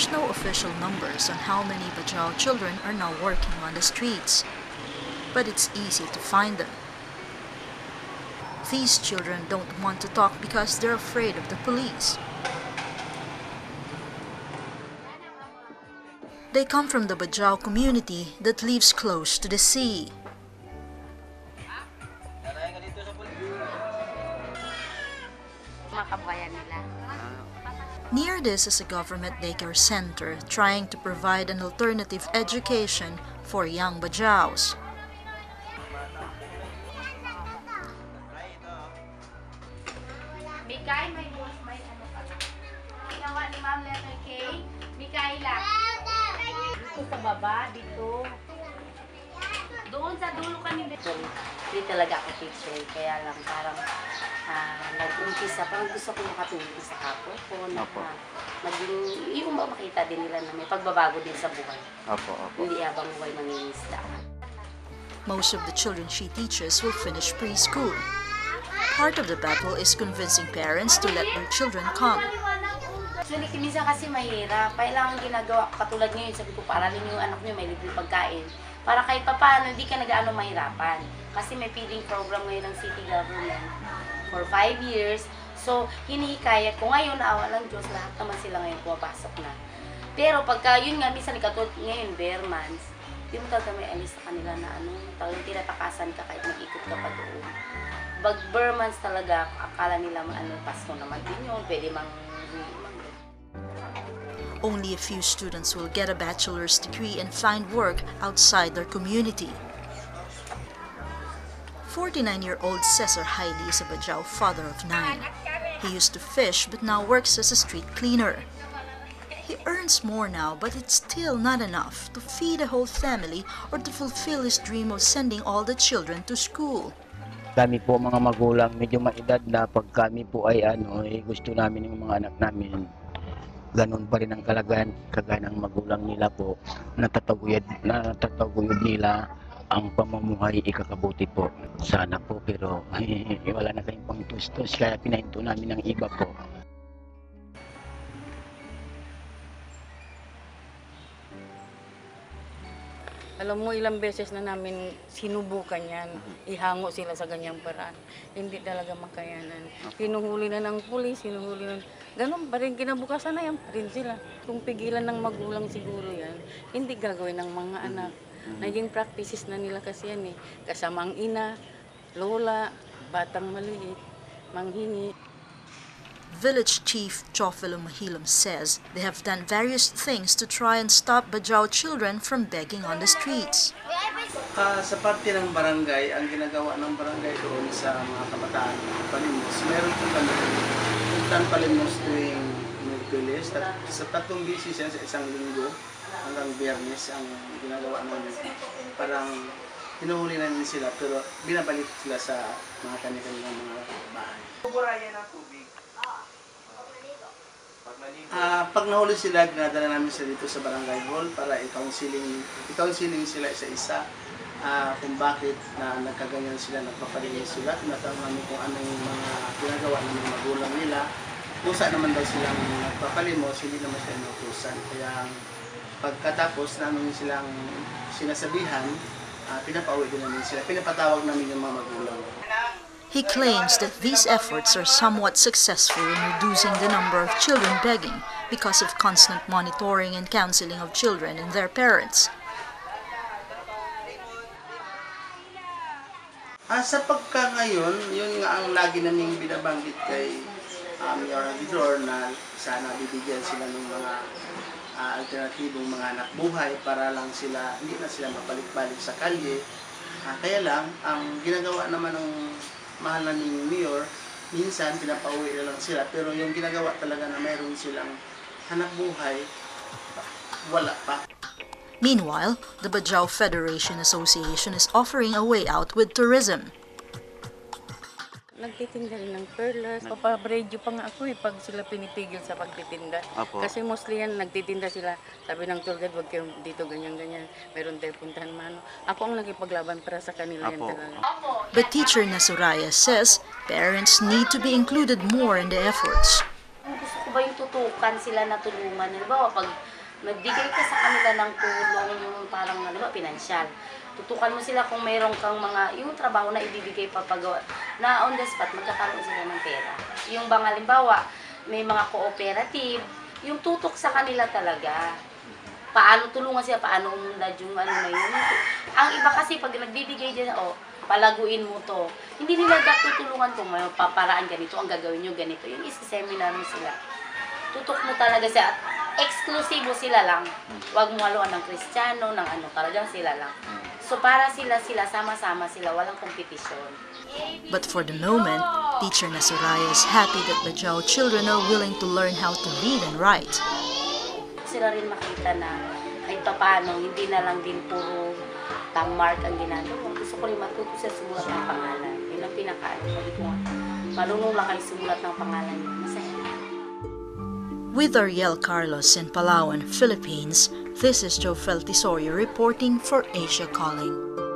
There's no official numbers on how many Bajau children are now working on the streets, but it's easy to find them. These children don't want to talk because they're afraid of the police. They come from the Bajau community that lives close to the sea. Near this is a government daycare center trying to provide an alternative education for young Bajaus. Sa baba, dito. Doon sa dulo kami. Hindi talaga ako teacher, kaya lang parang nag-umpisa, parang gusto ko makatulong sa kapwa ko, na maging, yung makita din nila na may pagbabago din sa buhay. Hindi habang buhay mangingisda. Most of the children she teaches will finish preschool. Part of the battle is convincing parents to let their children come. Actually, minsan kasi mahirap. Kailangan ginagawa ko, katulad ngayon, sabi ko, paaralin yung anak niyo, may libre pagkain. Para kahit pa paano, hindi ka nag-ano mahirapan. Kasi may feeding program ngayon ng city government for 5 years. So, hinihikayat ko ngayon, awa ng Diyos, lahat naman sila ngayon pumapasok na. Pero pagka, yun nga, minsan katulad ngayon, bare months, hindi mo talaga may alis sa kanila na talagang tinatakasan ka kahit mag-ikot ka pa doon. Bare months talaga, akala nila Pasko naman din yun, pwede Only a few students will get a bachelor's degree and find work outside their community. 49-year-old Cesar Hailey is a Bajau father of 9. He used to fish but now works as a street cleaner. He earns more now, but it's still not enough to feed a whole family or to fulfill his dream of sending all the children to school. Kami po mga magulang medyo maedad na pag kami po ay gusto namin yung mga anak namin ganun pa rin ang kalagayan kagaya ng magulang nila po, natataguyod nila ang pamumuhay ikakabuti po. Sana po, pero wala na kayong pangtustos, kaya pinahinto namin ng iba po. Alam mo, ilang beses na namin sinubukan yan. Ihango sila sa ganyang paraan. Hindi talaga makayanan. Hinuhuli na ng pulis, hinuhuli na... Ganun pa rin, kinabukasan na yan pa rin sila. Kung pigilan ng magulang siguro yan, hindi gagawin ng mga anak. Naging practices na nila kasi yan eh. Kasama ang ina, lola, batang maliit, manghingi. Village Chief Chofilo Mahilom says they have done various things to try and stop Bajau children from begging on the streets. Sa parte ng barangay, ang ginagawa ng barangay doon sa mga kabataan, palimos, meron po kami puntan palimos tuwing Merkulis. Sa 3 beses yan sa isang linggo hanggang Biyernes ang ginagawa namin. Parang hinuhuli namin sila pero binabalik sila sa mga kanilang mga bahay. Buburayan ang tubig. Pag nahuli sila, dinadala namin sila dito sa barangay hall para i-counseling sila isa-isa kung bakit na nagkaganyan sila, nagpapalinis sila. Tinatanong namin kung ano yung mga ginagawa ng mga magulang nila. Kung saan naman daw silang nagpapalimos, hindi naman sila inutusan. Kaya pagkatapos namin silang sinasabihan, pinapauwi din namin sila. Pinapatawag namin yung mga magulang. He claims that these efforts are somewhat successful in reducing the number of children begging because of constant monitoring and counseling of children and their parents. Sa pagka ngayon, yun nga ang lagi naming binabanggit kay Mayor Aguidor na sana bibigyan sila ng mga alternatibong mga anak buhay para lang sila, hindi na sila mapalik-balik sa kalye. Kaya lang, ang ginagawa naman ng mahal naming Mayor, minsan pinapauwi na lang sila, pero yung ginagawa talaga na mayroon silang hanap buhay, wala pa. Meanwhile, the Bajau Federation Association is offering a way out with tourism. Nagtitinda rin ng perlas. Papabraidyo pa nga ako pag sila pinipigil sa pagtitinda. Kasi mostly yan, nagtitinda sila. Sabi ng tour guide, wag kayo dito ganyan-ganyan. Meron tayo puntahan mano. Ako ang nagipaglaban para sa kanila yan talaga. But teacher Nasuraya says parents need to be included more in the efforts. Gusto ko ba yung tutukan sila na tulungan? Halimbawa, pag Magbigay ka sa kanila ng tulong, yung parang, pinansyal. Tutukan mo sila kung mayroon kang yung trabaho na ibibigay papagawa, na on the spot, magkakaroon sila ng pera. Yung bang halimbawa, may mga cooperative, yung tutok sa kanila talaga. Paano tulungan sila, paano umunlad yung na yun. Ang iba kasi pag nagbibigay dyan, palaguin mo to. Hindi nila tutulungan kung may paparaan ganito, ang gagawin nyo ganito. Yung isa-seminar mo sila. Tutok mo talaga siya. Eksklusibo sila lang. Huwag mo haluan ng Kristiyano, ng talagang sila lang. So para sila, sama-sama sila, walang kompetisyon. But for the moment, Teacher Nasuraya is happy that Bajau children are willing to learn how to read and write. Sila rin makita na kahit paano, hindi na lang din puro mark ang ginagawa. Gusto ko rin matuto sa sumulat ng pangalan. Yun ang pinakaano. Sabi ko, marunong lang kayo sumulat ng pangalan niyo. Masaya. With Ariel Carlos in Palawan, Philippines, this is Jofel Tisorio reporting for Asia Calling.